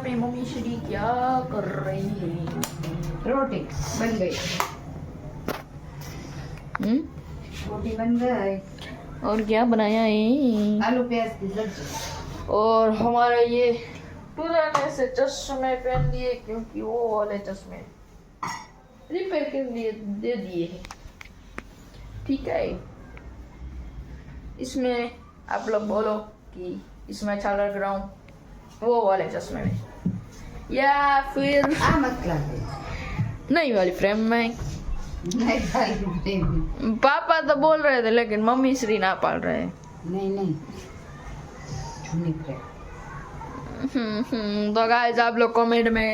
अपनी मम्मी श्री क्या कर रही है? रोटी बन गई। रोटी बन गई। और क्या बनाया है? आलू प्याज की सब्जी। और हमारे ये पुराने से चश्मे पहन लिए क्योंकि वो वाले चश्मे रिपेयर के लिए दे दिए हैं। ठीक है, इसमें आप लोग बोलो कि इसमें अच्छा लग रहा हूँ वो वाले चश्मे में या फिर नई वाली फ्रेम में। पापा तो बोल रहे थे लेकिन मम्मी श्री ना पाल रहे हैं। नहीं तो गाइस आप लोग कमेंट में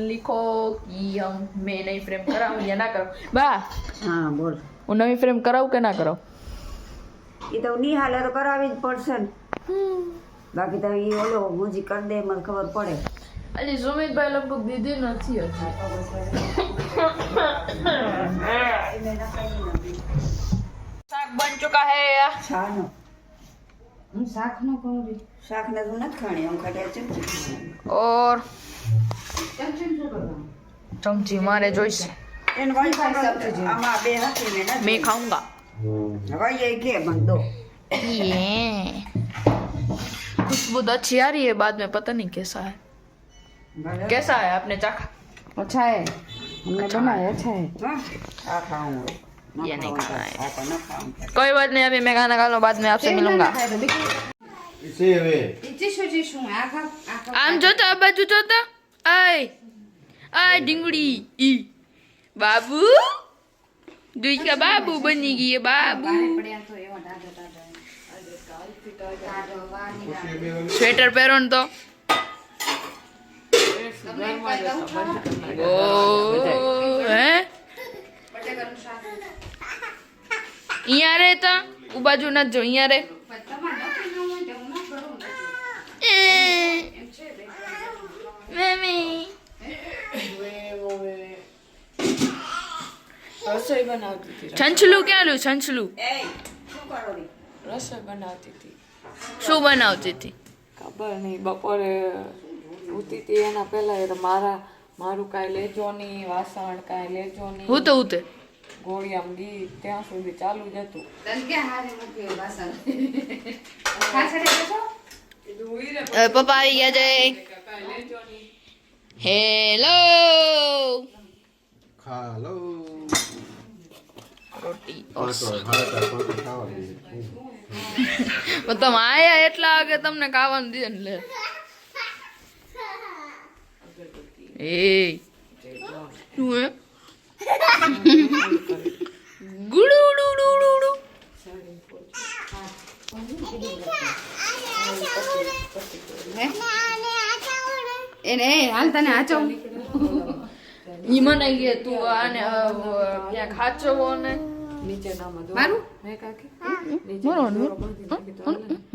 लिखो कि मैं नई फ्रेम कराऊं या ना कराऊं। बा हाँ बोल। હું નવી ફ્રેમ કરાવું કે ના કરાવું? એ તો ની હાલે તો કરાવી જ પડશે ને, બાકી તો એ ઓલો મૂજી કરી દે મને ખબર પડે. હજી સુમિતભાઈ લગભગ દીધી નથી હજી. શાક બન ચુકા હે. શાકનો હું શાક નો કહું છું, શાક ને તું નથી ખાણી, હું ખાલી ચમચી ઓર ચમચી શું કરવાનું? ચમચી મારે જોઈશે. એને વળી સબ્જી આમાં બે હતી ને मैं खाऊंगा. હવે ये के मन दो. ये खुशबू तो अच्छी आ रही है, बाद में पता नहीं कैसा है. कैसा है आपने चाखा? अच्छा है, हमने बनाया अच्छा है. हाँ आ खाऊंगा. ये नहीं खाना है. आप ना खाऊंगा. कोई बात नहीं, अभी मैं खाना खा लूं, बाद में आपसे मिलूंगा. इसे वे આમ જોતા આ બાજુ જોતા. આય ડીંગડી ઈ બાબુ દુઈકા બાબુ બની ગઈ બાબુ. સ્વેટર પહેરો ને તો ઓ હે અહીંયા રે તા ઉ બાજુ ન જો, અહીંયા રે. મમ્મી રસોઈ બનાવતી હતી. છંછલું ક્યાં લ્યું? છંછલું રસોઈ બનાવતી હતી. શું બનાવતી હતી? ખબર નહીં, બપોરે ઉતી હતી એના પહેલા એ તો મારું કાંઈ લેજો નહીં, વાસણ કાંઈ લેજો નહીં, હું તો ઉતે ગોળિયામ ગીત ત્યાં સુધી ચાલુ જ હતું. પપ્પા આવી ગયા જય. હેલો खालो રોટી खावा તમે આયા એટલા વાગે તમને ખાવાનું દે ને લે. એ શું હે ગુડુ ડુ ડુ ડુ ડુ. એને હાલ તને આચો ઈ મને કે તું આને ક્યાં ખાચવો ને નીચેનામાં મારું હે કાકી મારું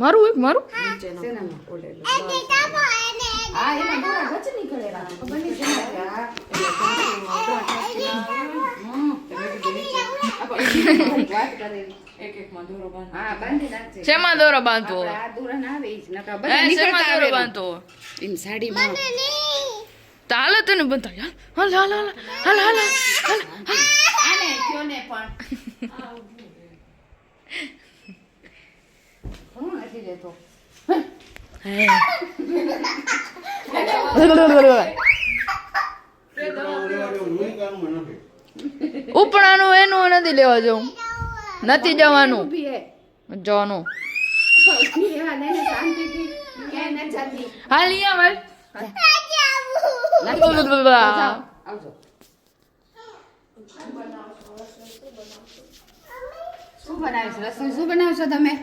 મારું એક મારું નીચેનામાં ઓલે હા એમાં થોડા ગચ નીકળેલા ખબર નહીં એક એકમાં દોરો બાંધ. હા બાંધી નાખજે. શેમાં દોરો બાંધવો? આ દૂર ના આવે જ નકા હે, બધા શેમાં નીકળતા દોરો આવે બાંધવો? એમ સાડીમાં તો હાલો તને બંધાય. હાલ હાલ હાલ હાલ હાલ હાલ. આને કયો ને પણ હું નથી લેતો. ઉપણાનું એનું નથી લેવા જવું, નથી જવાનું ઊભી હે જવાનું. ઊભી રહેવા દે ને શાંતિથી ક્યાંય ન જતી. હાલ અહીંયા હાલ. આવજો. શું બનાવીશ? રસોઈ શું બનાવશો તમે?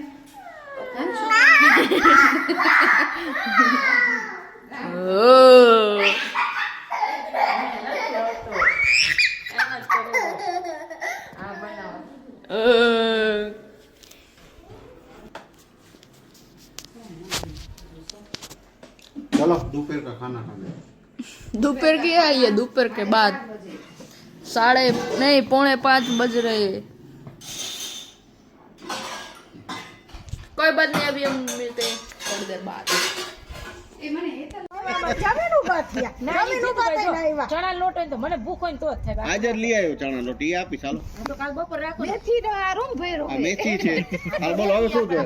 ઓ चलो दोपहर का खाना खाने. दोपहर के आइए, दोपहर के बाद 4:30 बज रहे हैं. कोई बात नहीं, अभी हम मिलते हैं थोड़ी देर बाद. જમીન ઊભા થયા. ના, ઈ જમીન ઊભા થઈને આવ્યા. ચણા લોટ હોય ને તો મને ભૂખ હોય ને તો જ થાય. આજે જ લઈ આવ્યો ચણા લોટ ઈ આપી ચાલો હું તો કાલ બપોર રાખો ને. મેથીનો આ રૂમ ભર્યો. આ મેથી છે હાલ બોલો હવે શું છે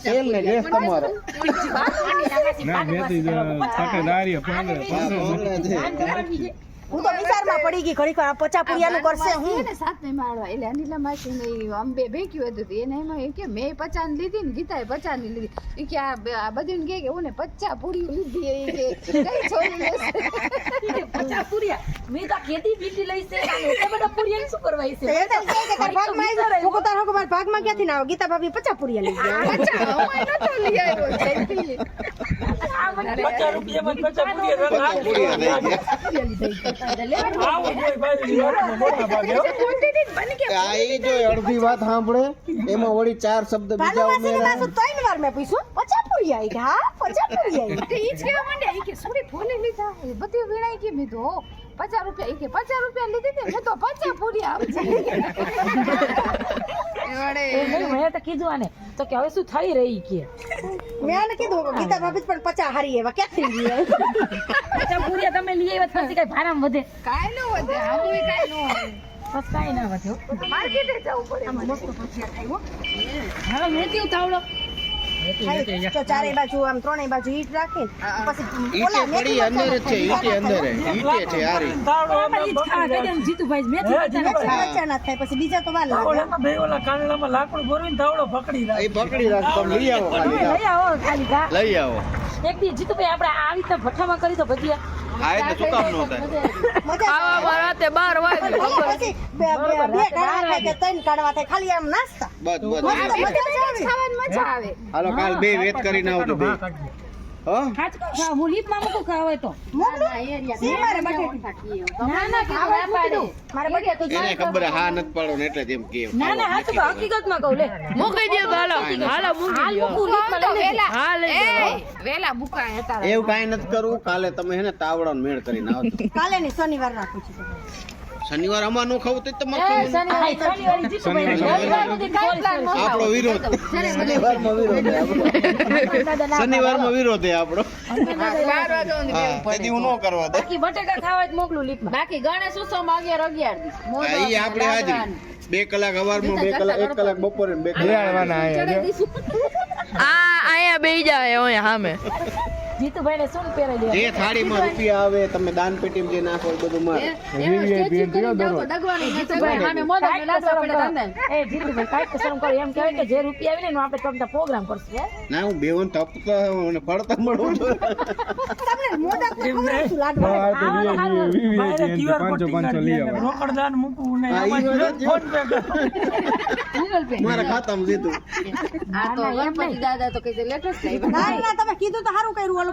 તેલ ને ગેસ તમારે ના મેથી પટેદારી 15 હું તો વિચારમાં પડી ગઈ ઘડીક વાર 50 પૂરિયાનું કરશે હું. સાતમે માળવા એટલે અનિલા માસી અંબે ભેંક્યું હતું એને એમાં એમ કે મેં 50 લીધી ને ગીતાએ 50 ની લીધી એ કે આ બધું કે હું ને 50 પૂરી લીધી એ કે કઈ છોડી લેશે 50 પૂરિયા મેં તો કેદી બીટી લઈ છે અને એટલા બધા પૂરિયા શું કરવા છે? તો એ તો કહે કે તારા ભાગમાં આવી હું તારા હકો મારા ભાગમાં ક્યાંથી ના આવે ગીતા ભાભી 50 પૂરિયા લઈ ગયા. હું નતો લઈ આવ્યો જયંતી. આ મને 50 રૂપિયામાં 50 પૂરી લઈ ગયા આ ઈ જો અડધી વાત સાંભળે એમાં વળી 4 શબ્દ બીજા ભાનુવાસીની ઉમેરા પાછું 3 વાર મેં પૂછ્યું 50 પૂરિયા ઈ કે હા 50 પૂરિયા તો ઈ જ કેવા માંડ્યા ઈ કે સોરી ફોલી લીધા એ બધી વીણાઈ કે મેં તો 50 રૂપિયા ઈ કે 50 રૂપિયા લીધી ને હું તો 50 પૂરી આપજે મેં તો કીધું આને તો કે હવે શું થઈ રહી કે મેં આને કીધું ગીતા ભાભી પણ 50 હારી એવા ક્યાંથી લઈ આવ્યા? 50 પૂરિયા તમે લઈ આવ્યા પછી કઈ ભારામ વધે કાઈ ન વધે આવું કાઈ ન હોય બસ કાઈ ના વધે હો. માર્કેટે જવું પડે હવે મેથી ઉતાવળો ખાઈ તો ચારે બાજુ આમ ત્રણેય બાજુ ઈટ રાખે પછી ઈટે પડી અંદર જ છે ઈટે અંદર ઈટે છે આરી જીતુભાઈ મેથી વચ્ચા ના થાય પછી બીજા તો વાર લાગે એ પકડી રાખ તમે લઈ આવો ખાલી લઈ આવો ખાલી ગા લઈ આવો એક દી જીતુભાઈ આપણે આવી રીતે ભઠ્ઠામાં કરી તો ભજીયા આ એટલે શું કામ નો થાય ખાવામાં રાતે 12 વાગે પછી બે કાઢવા થાય કે ત્રણ કાઢવા થાય ખાલી આમ નાસ્તા બસ બસ ખાવાની મજા આવે હાલો કાલ બે વેત કરીને આવજો બે હા ખાચ ખાવ હું લીપમાં મૂકું ખાવ હોય તો સી મારે બટેટી ના ના ખાવા પાડે મારે બટેટી એને ખબર હા નથી પાડો ને એટલે જેમ કે ના ના હાથ તો હકીકતમાં કહું લે મૂકી દે હાલો હાલો મૂકી દો મૂકું લીપમાં લઈ લેજે. હા લઈ જાઓ વેલા બુકાય હતા એવું કાંઈ નથી કરવું કાલે તમે હે ને તાવડાનો મેળ કરીને આવજો કાલે ની શનિવાર રાખું છું શનિવાર અમાર નો ખાવું તો તમારે હા, શનિવારે જીતુભાઈ આપણો વિરોધ શનિવારમાં વિરોધ શનિવારમાં વિરોધ હે આપણો 12 વાગે હા તેથી હું નો કરવા દે બાકી બટેકા ખાવા જ મોકલું લીપમાં બાકી ગણેશ ઉત્સવમાં 11 ઈ આપણે હાજરી 2 કલાક સવારમાં 2 કલાક 1 કલાક બપોરે ને 2 કલાક આ આયા બેહી જાય ઓય સામે જીતુભાઈ ને શું પહેરાઈ દે જે થાળીમાં રૂપિયા આવે તમે દાન પેટીમાં જે નાખો એ બધું મારે એ જીતુભાઈ કાંઈક તો શરમ કરો એમ કહેવાય કે જે રૂપિયા આવે ને એનો આપણે તમને પ્રોગ્રામ કરશું હે ના હું બેવન તપતા અને પડતા મળું છું તમને મોઢા તો ખબર નથી લાડવા મારા ખાતામાં દીધું આ તો ગણપતિ દાદા તો કઈ લેટેસ્ટ ના ના તમે કીધું તો સારું કર્યું ઓલો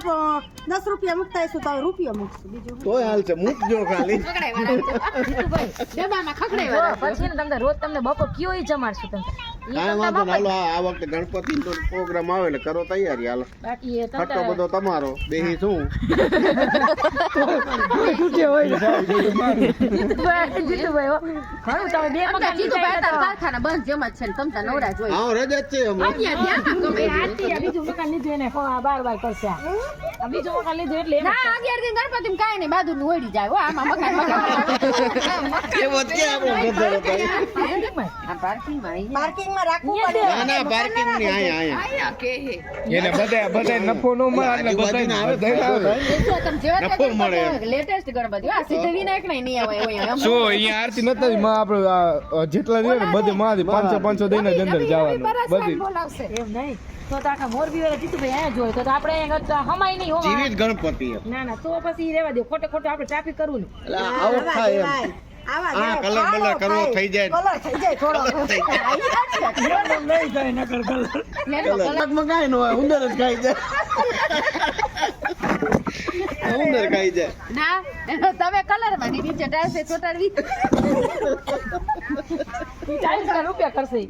10 રૂપિયા મુકતા હશું તો હવે રૂપિયો મૂકશું બીજું તોય હાલ છે મૂકજો ખાલી ડબ્બામાં ખખડાઈ જો, પછી ને તમને રોજ તમને બપોર કયો ઈ જમાડશું તમને કાંઈ વાંધો ના હાલો આ વખતે ગણપતિ નો પ્રોગ્રામ આવે એટલે કરો તૈયારી હાલો બાકી એ ખર્ચો બધો તમારો બેહી શું જીતુભાઈ હો. ઘણું તમે બે મકાન લીધા એટલે તો કારખાના બંધ જેમ જ છે ને તમતા નવરા જોઈ હા રજા જ છે હમણાં આ બીજું મકાન લીધું એને 12 કરશે આ બીજું મકાન લીધું એટલે એમ જ ના 11 દિન ગણપતિ કાઈ નહીં બાજુ નું ઓડી જાય હો આમાં મકાન એ વધકે આપણો ગધેડો થાય આ પાર્કિંગ માં પાર્કિંગમાં રાખવું પડે ના ના પાર્કિંગ ની આયા એને બધા નફો નો મળે એટલે આજુબાજુના આવે તો આવે. તમે જેવા નફો મળે. લેટેસ્ટ ગણપતિ આ સિદ્ધિવિનાયક નહીં આવે હોય શું અહીંયા આરતી નથી માં આપણે જેટલા રહે ને બધે માંથી 500 દઈને જ અંદર જવાનું બધી બોલાવશે એમ નહીં તો આખા મોરબી વાળા જીતુભાઈ અહીંયા જોયું તો આપણે અહીંયા હમાય નહીં હોવા જીવિત ગણપતિ એમ. ના ના તો પછી રહેવા દો ખોટે ખોટું આપણે ટ્રાફિક કરવું ને એટલે આવો થાય એમ આવા હા કલર બલર કરવો થઈ જાય કલર થઈ જાય થોડો કલાકમાં કાંઈ ન હોય ઉંદર જ ખાઈ જાય ઉંદર ખાઈ જાય ના તમે કલર માં નીચે ટાઈસે ચોટાડવી રૂપિયા કરશે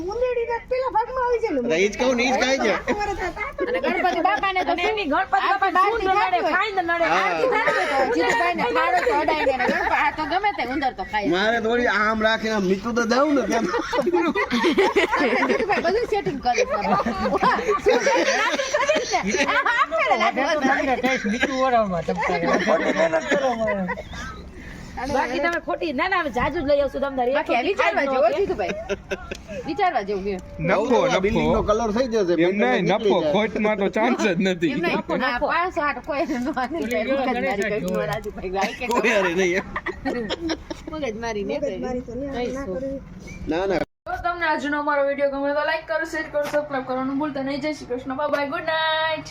મુંદેડી ના પેલા ભાગમાં આવી જાય એટલે ઈ જ કહું ને ઈ જ ખાઈ જાય અને ગણપતિ બાપાને તો અને એની ગણપતિ બાપા શું ન નડે ખાઈ ન નડે જીતુભાઈ ને ખાડો તો અડાઈ ને ગણપતિ આ તો ગમે તે ઉંદર તો ખાય મારે થોડી આમ રાખીને આમ નીચું તો જાવ ને તેમ જીતુભાઈ બધું સેટિંગ કરે છે બાકી તમે ખોટી ના ના જાજુ જ લઈ આવશું તમને બાકી આ વિચારવા જેવું હોય જીતુભાઈ. વિચારવા જેવું છે. નફો બિલ્ડિંગ નો નફો કલર થઈ જશે એમ નહીં નફો ખોટમાં તો ચાન્સ જ નથી એમ નહીં. આ 508 કોઈ નો નથી. મગજમારી કરતું હોય રાજુભાઈ. ગાય કે કોઈ હારે નહીં મગજમારી નહીં કરી. મારી તો ના કરી ના ના જો તમને આજનો અમારો વિડીયો ગમે તો લાઈક કરો, શેર કરો, સબસ્ક્રાઇબ કરવાનું ભૂલતા નહીં. જય Shri Krishna, bye bye, good night.